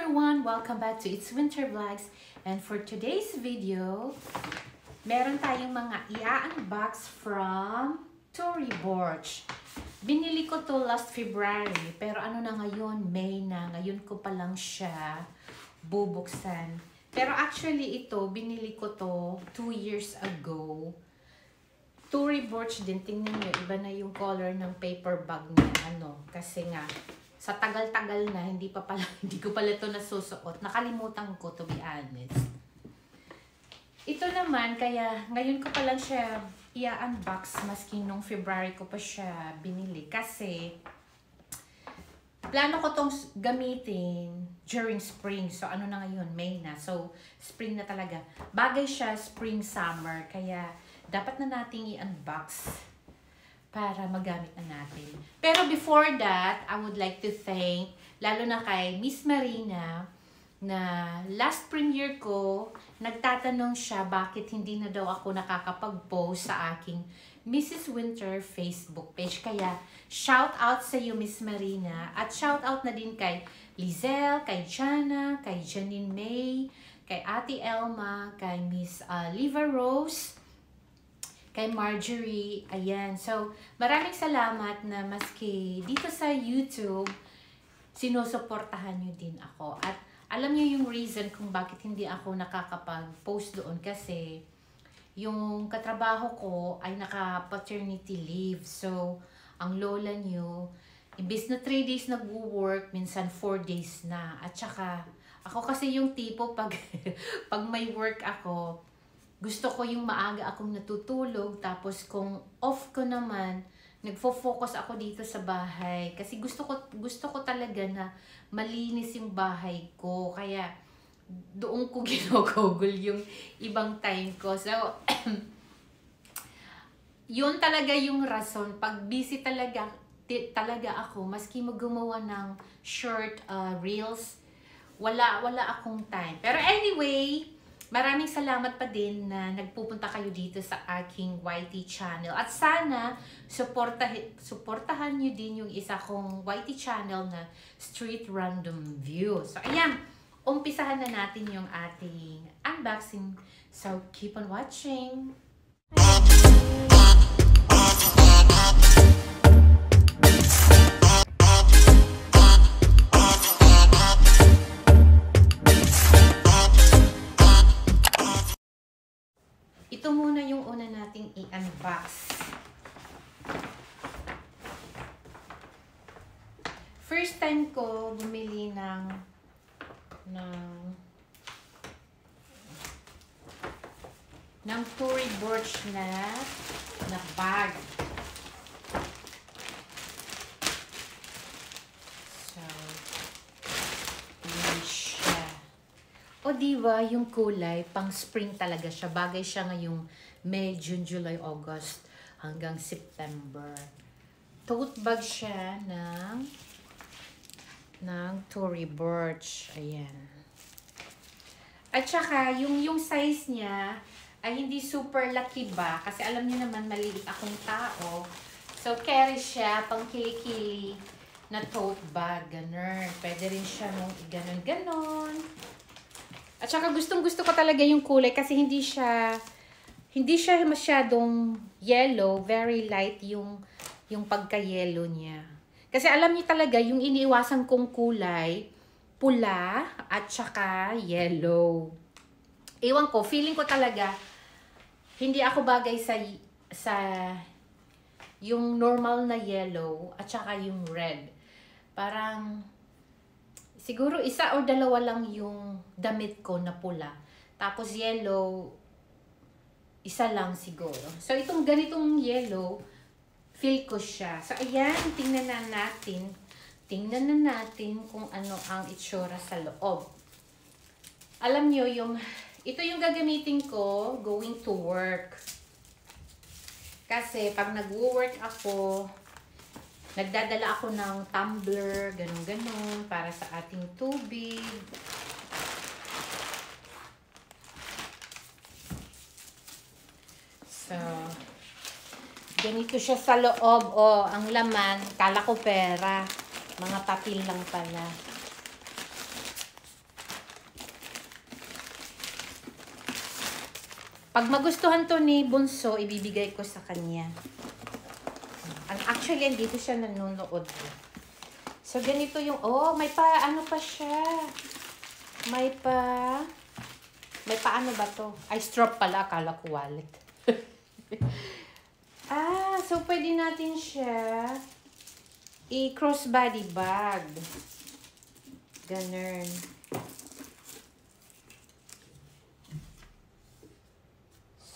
everyone! Welcome back to It's Winter Vlogs. And for today's video, meron tayong mga i-unbox from Tory Burch. Binili ko to last February, pero ano na ngayon, May na. Ngayon ko pa lang siya bubuksan. Pero actually ito, binili ko to 2 years ago. Tory Burch din, tingnan nyo, iba na yung color ng paper bag niya. Kasi nga, sa tagal-tagal na, hindi ko pala ito nasusuot. Nakalimutan ko, to be honest. Ito naman, kaya ngayon ko pa lang siya i-unbox, maski nung February ko pa siya binili. Kasi, plano ko tong gamitin during spring. So, ano na ngayon? May na. So, spring na talaga. Bagay siya spring-summer. Kaya, dapat na nating i-unbox para magamit na natin. Pero before that, I would like to thank, lalo na kay Miss Marina, na last premiere ko, nagtatanong siya bakit hindi na daw ako nakakapag-post sa aking Mrs. Winter Facebook page. Kaya, shout out sa iyo, Miss Marina. At shout out na din kay Lizelle, kay Jana, kay Janine May, kay Ate Elma, kay Miss Liva Rose, kay Marjorie. Ayan. So, maraming salamat na maski dito sa YouTube, sinusuportahan nyo din ako. At alam nyo yung reason kung bakit hindi ako nakakapag-post doon kasi yung katrabaho ko ay naka-paternity leave. So, ang lola nyo, imbis na 3 days nag-work, minsan 4 days na. At saka, ako kasi yung tipo pag, pag may work ako, gusto ko yung maaga akong natutulog, tapos kung off ko naman, nagfo-focus ako dito sa bahay. Kasi gusto ko talaga na malinis yung bahay ko. Kaya doon ko ginugugol yung ibang time ko. So, yun talaga yung rason. Pag busy talaga ako, maski gumawa ng short reels, wala akong time. Pero anyway, maraming salamat pa din na nagpupunta kayo dito sa aking YT channel. At sana, suportahan nyo din yung isa kong YT channel na Street Random View. So, ayan, umpisahan na natin yung ating unboxing. So, keep on watching. Ito muna yung una nating i-unbox. First time ko bumili ng Tory Burch na bag. So, yun siya. O diba, yung kulay, pang spring talaga siya. Bagay siya ngayong May, June, July, August, hanggang September. Tote bag siya ng Tory Burch. Ayan. At saka, yung size niya, ay hindi super laki ba? Kasi alam niyo naman, maliit akong tao. So, carry siya, pang kili-kili na tote bag. Ganun. Pwede rin siya nung ganon-ganon. At saka gustong-gusto ko talaga yung kulay kasi hindi siya masyadong yellow, very light yung pagka-yellow niya. Kasi alam niyo talaga yung iniiwasan kong kulay, pula at saka yellow. Ewan ko, feeling ko talaga hindi ako bagay sa yung normal na yellow at saka yung red. Parang siguro isa o dalawa lang yung damit ko na pula. Tapos yellow, isa lang siguro. So, itong ganitong yellow, feel ko siya. So, ayan, tingnan na natin. Tingnan na natin kung ano ang itsura sa loob. Alam nyo, ito yung gagamitin ko going to work. Kasi, pag nag-work ako, nagdadala ako ng tumbler, ganun-ganun, para sa ating tubig. So, ganito siya sa loob. O, ang laman, kala ko pera. Mga papel lang pala. Pag magustuhan to ni Bunso, ibibigay ko sa kanya. Actually, andito siya nanonood. So, ganito yung, oh, may pa, ano pa siya? May pa ano ba to? Ay, strap pala, akala ko wallet. So, pwede natin siya i-crossbody bag. Ganun.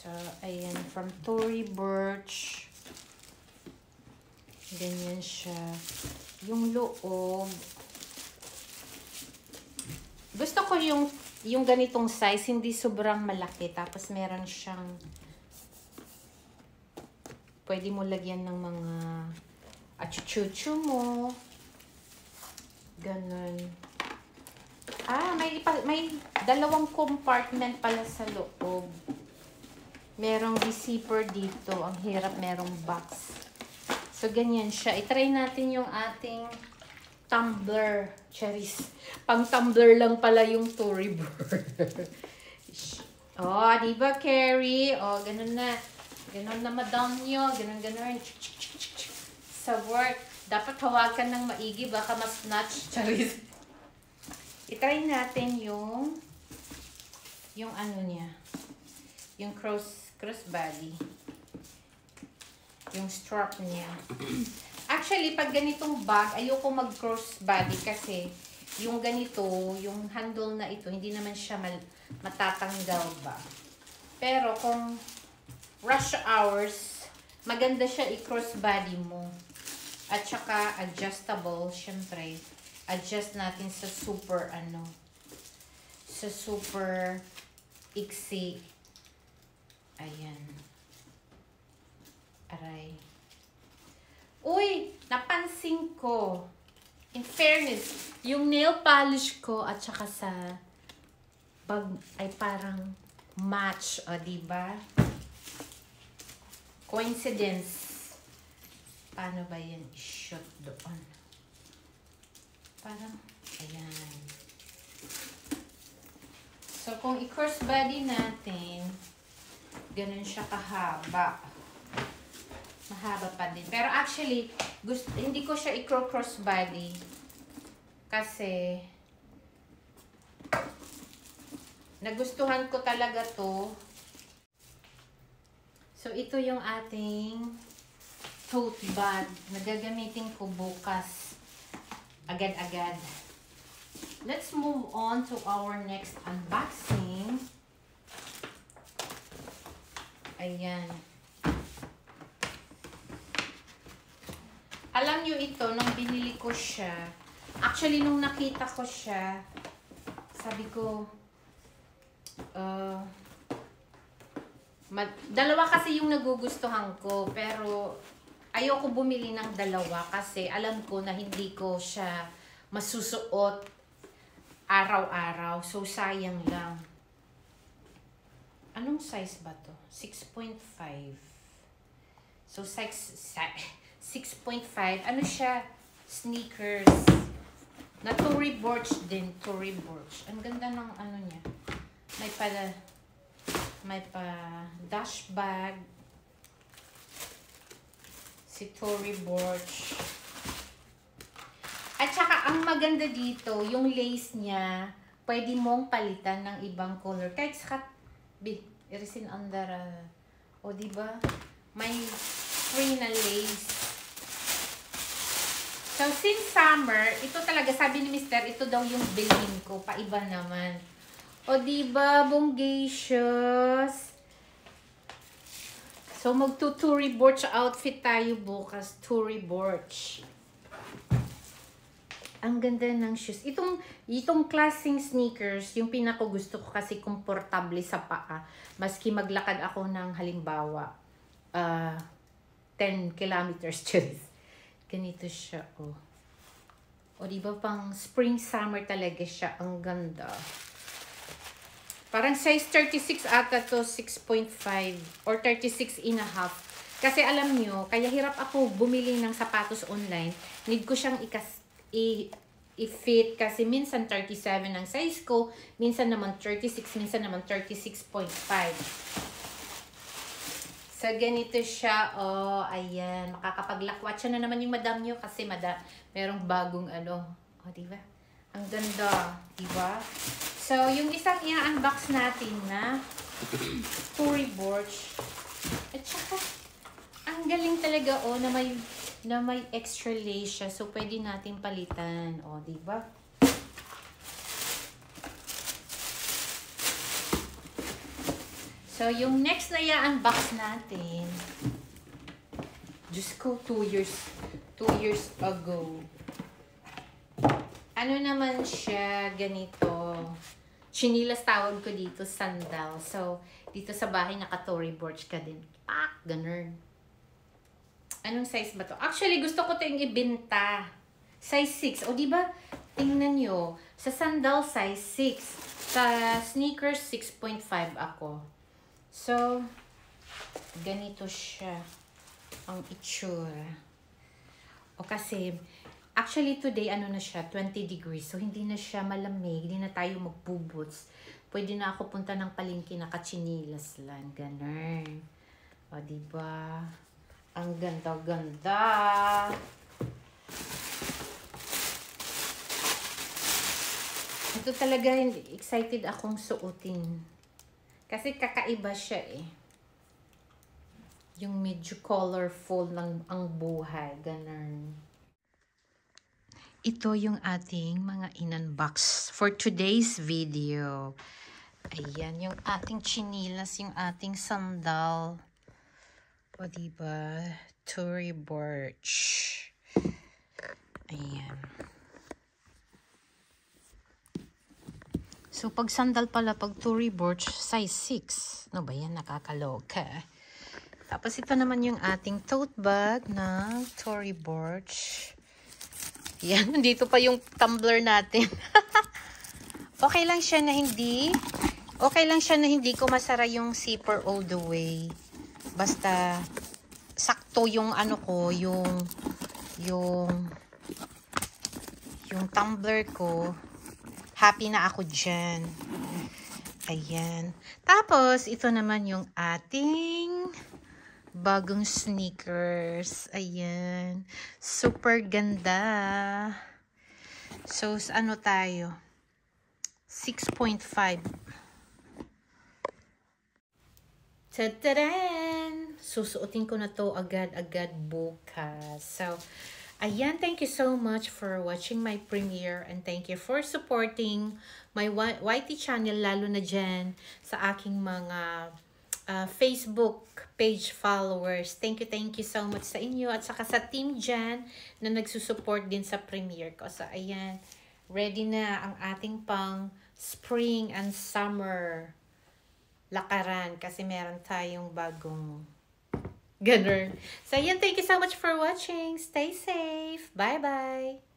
So, ayan, from Tory Burch. Ganyan siya. Yung loob. Gusto ko yung ganitong size, hindi sobrang malaki. Tapos meron siyang pwede mo lagyan ng mga achuchuchu mo. Ganun. May dalawang compartment pala sa loob. Merong receiver dito. Ang hirap, merong box. So, ganyan siya. I-try natin yung ating tumbler. Cherries. Pang tumbler lang pala yung Tory Burch. Oh, diba, Carrie? Oh, ganun na. Ganun na, madam nyo. Ganun. Sa work. Dapat hawakan ng maigi. Baka mas-snatch. Cherries. I-try natin yung ano niya. Yung crossbody. Yung strap niya. Actually, pag ganitong bag, ayoko mag-crossbody kasi yung ganito, yung handle na ito, hindi naman siya matatanggal ba. Pero kung rush hours, maganda siya i-crossbody mo. At saka adjustable, syempre. Adjust natin sa super sa super iksi. Ayan. Aray. Uy! Napansin ko. In fairness, yung nail polish ko at saka sa bag ay parang match. O, diba? Coincidence. Paano ba yan i-shoot doon? Parang, ayan. So, kung i-crossbody natin, ganun siya kahaba. Mahaba pa din. Pero actually, hindi ko siya i-crossbody. Kasi, nagustuhan ko talaga to. So, ito yung ating tote bag na gagamitin ko bukas. Agad-agad. Let's move on to our next unboxing. Ayan. Alam nyo ito, nung binili ko siya, actually nung nakita ko siya, sabi ko, dalawa kasi yung nagugustuhan ko, pero ayoko bumili ng dalawa kasi alam ko na hindi ko siya masusuot araw-araw. So, sayang lang. Anong size ba to? 6.5. So, 6.5. Ano siya? Sneakers. Na Tory Burch din. Tory Burch. Ang ganda ng ano niya. May pa dash bag. Si Tory Burch. At saka, ang maganda dito, yung lace niya, pwede mong palitan ng ibang color. Kahit sa irisin under, o diba? May free na lace. So, since summer, ito talaga, sabi ni Mr., ito daw yung bilhin ko. Paiba naman. O, diba? Bongacious. So, mag-Tory Burch outfit tayo bukas. Tory Burch. Ang ganda ng shoes. Itong klaseng sneakers, yung pinakagusto ko kasi komportable sa paa. Maski maglakad ako ng halimbawa, 10 kilometers. Ganito siya, oh. O, diba pang spring, summer talaga siya. Ang ganda. Parang size 36 ata to, 6.5 or 36 and a half. Kasi alam nyo, kaya hirap ako bumili ng sapatos online. Need ko siyang i-fit kasi minsan 37 ang size ko, minsan naman 36, minsan naman 36.5. So, ganito siya. Oh, ayan. Makakapaglakwat siya na naman yung madam nyo kasi merong bagong ano. Oh, diba? Ang ganda. Diba? So, yung isang i-unbox natin na Tory Burch. At saka, ang galing talaga, oh, na may extra lace siya. So, pwede natin palitan. Oh, diba? So, yung next na i-unbox natin, Diyos ko, 2 years ago. Ano naman siya, ganito. Chinilas tawag ko dito, sandal. So, dito sa bahay, naka-Tory Burch ka din. Pak! Ganun. Anong size ba to? Actually, gusto ko ito yung ibenta. Size 6. O, diba? Tingnan nyo. Sa sandal, size 6. Sa sneakers, 6.5 ako. So, ganito siya ang itsura. O kasi, actually today, ano na siya, 20 degrees. So, hindi na siya malamig. Hindi na tayo magbubuts. Pwede na ako punta ng palengke na katsinilas lang. Ganun. O, diba? Ang ganda-ganda. Ito talaga, excited akong suotin. Kasi kakaiba siya eh. Yung medyo colorful ng ang buhay. Ganun. Ito yung ating mga in-unbox for today's video. Ayan, yung ating chinilas, yung ating sandal. O diba? Tory Burch. Ayan. So, pag sandal pala, pag Tory Burch, size 6. No ba yan? Nakakaloka. Tapos, ito naman yung ating tote bag na Tory Burch. Yan, dito pa yung tumbler natin. Okay lang siya na hindi ko masara yung zipper all the way. Basta, sakto yung ano ko, yung tumbler ko. Happy na ako dyan. Ayan. Tapos, ito naman yung ating bagong sneakers. Ayan. Super ganda. So, ano tayo? 6.5. Tadaran! Susuotin ko na to agad-agad bukas. So, ayan, thank you so much for watching my premiere and thank you for supporting my YT channel, lalo na dyan sa aking mga Facebook page followers. Thank you so much sa inyo at saka sa team dyan na nagsusupport din sa premiere ko. So, ayan, ready na ang ating pang spring and summer lakaran kasi meron tayong bagong ganun. So, ayan, thank you so much for watching. Stay safe. Bye-bye.